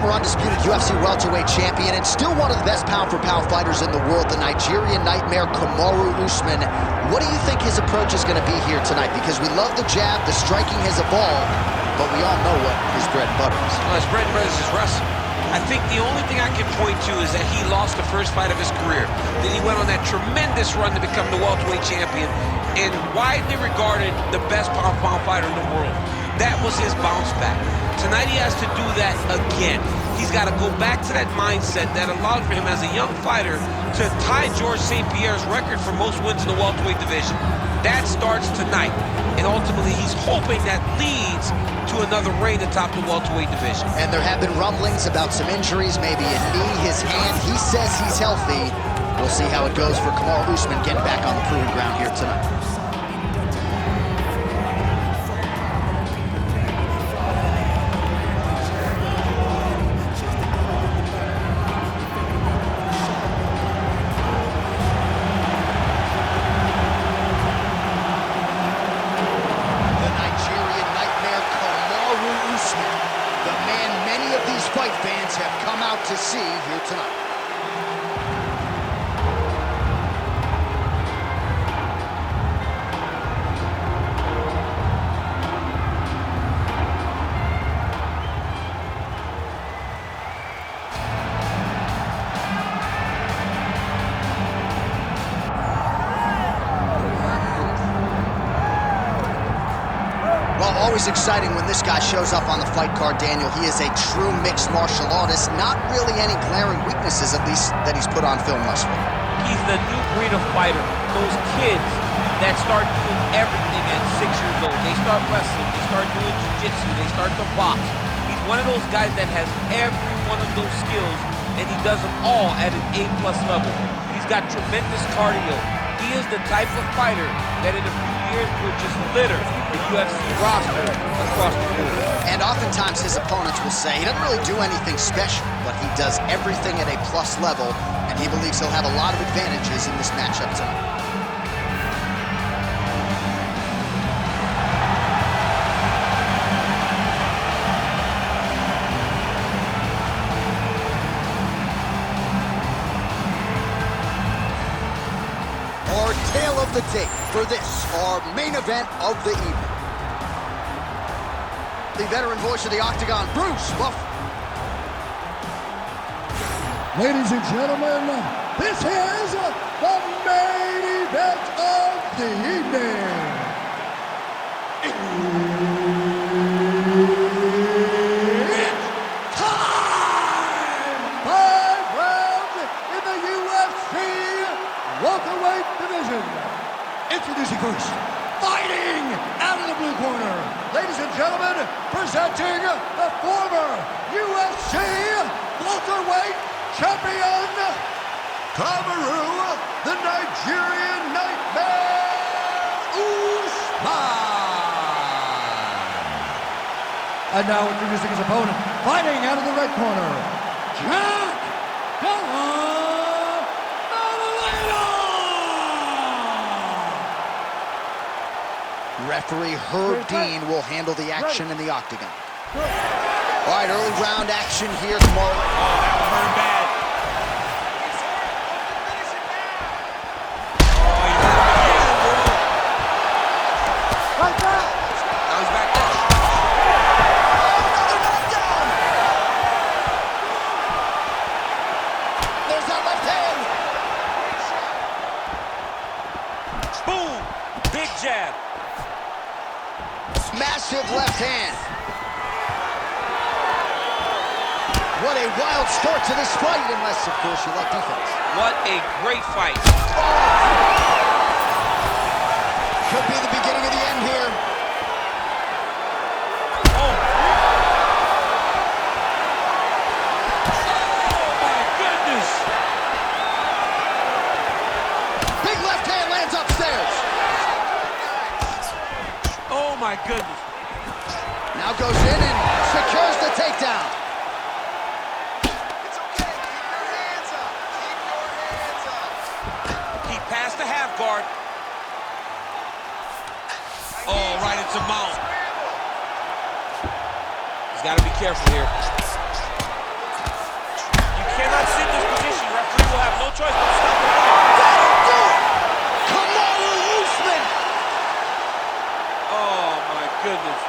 former undisputed UFC welterweight champion and still one of the best pound-for-pound fighters in the world, the Nigerian nightmare Kamaru Usman. What do you think his approach is going to be here tonight? Because we love the jab, the striking has evolved, but we all know what his bread and butter is. Well, his bread and butter is his wrestling. I think the only thing I can point to is that he lost the first fight of his career. Then he went on that tremendous run to become the welterweight champion and widely regarded the best pound-for-pound fighter in the world. That was his bounce back. Tonight he has to do that again. He's got to go back to that mindset that allowed for him as a young fighter to tie Georges St. Pierre's record for most wins in the welterweight division. That starts tonight, and ultimately he's hoping that leads to another reign atop the welterweight division. And there have been rumblings about some injuries, maybe a knee, his hand. He says he's healthy. We'll see how it goes for Kamaru Usman getting back on the proving ground here tonight. The man many of these fight fans have come out to see here tonight. Always exciting when this guy shows up on the fight card, Daniel. He is a true mixed martial artist. Not really any glaring weaknesses, at least, that he's put on film thus far. He's the new breed of fighter. Those kids that start doing everything at 6 years old. They start wrestling, they start doing jiu-jitsu, they start to box. He's one of those guys that has every one of those skills, and he does them all at an A+ level. He's got tremendous cardio. He is the type of fighter that in a few years will just litter the UFC roster across the board. And oftentimes his opponents will say he doesn't really do anything special, but he does everything at a plus level, and he believes he'll have a lot of advantages in this matchup tonight. Tale of the tape for this, our main event of the evening. The veteran voice of the Octagon, Bruce Buffer. Ladies and gentlemen, this is the main event of the evening. It's time! 5 rounds in the UFC Welterweight division. Introducing first, fighting out of the blue corner, ladies and gentlemen, presenting the former UFC Welterweight champion, Kamaru, the Nigerian nightmare, Usman. And now introducing his opponent, fighting out of the red corner, Della Referee Herb Dean will handle the action in the octagon. All right, early round action here tomorrow. Oh, that was very bad. Oh, he's right back. Now he's back there. There's that left hand. Boom! Big jab. Massive left hand. What a wild start to this fight, unless, of course, you like defense. What a great fight. Could be the beginning of the end here. Oh. Oh, my goodness. Big left hand lands upstairs. Oh, my goodness. Now goes in and secures the takedown. It's okay. Keep your hands up. Keep your hands up. He passed the half guard. Oh, right into mount. He's got to be careful here. choice but to stop the fight. That'll do it! Kamaru Usman! Oh, my goodness.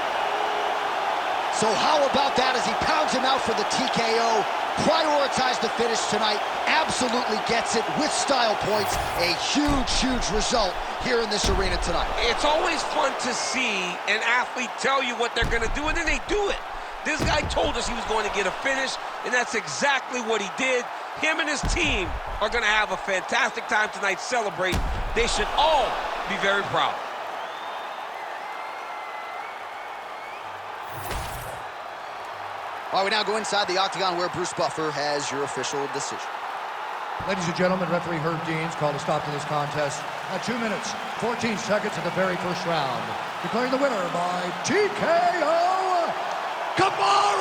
So how about that as he pounds him out for the TKO? Prioritized the finish tonight. Absolutely gets it with style points. A huge, huge result here in this arena tonight. It's always fun to see an athlete tell you what they're going to do, and then they do it. This guy told us he was going to get a finish, and that's exactly what he did. Him and his team are going to have a fantastic time tonight, celebrate. They should all be very proud. All right, we now go inside the octagon where Bruce Buffer has your official decision. Ladies and gentlemen, referee Herb Deans called a stop to this contest at 2 minutes, 14 seconds of the very first round. Declaring the winner by TKO, Kamaru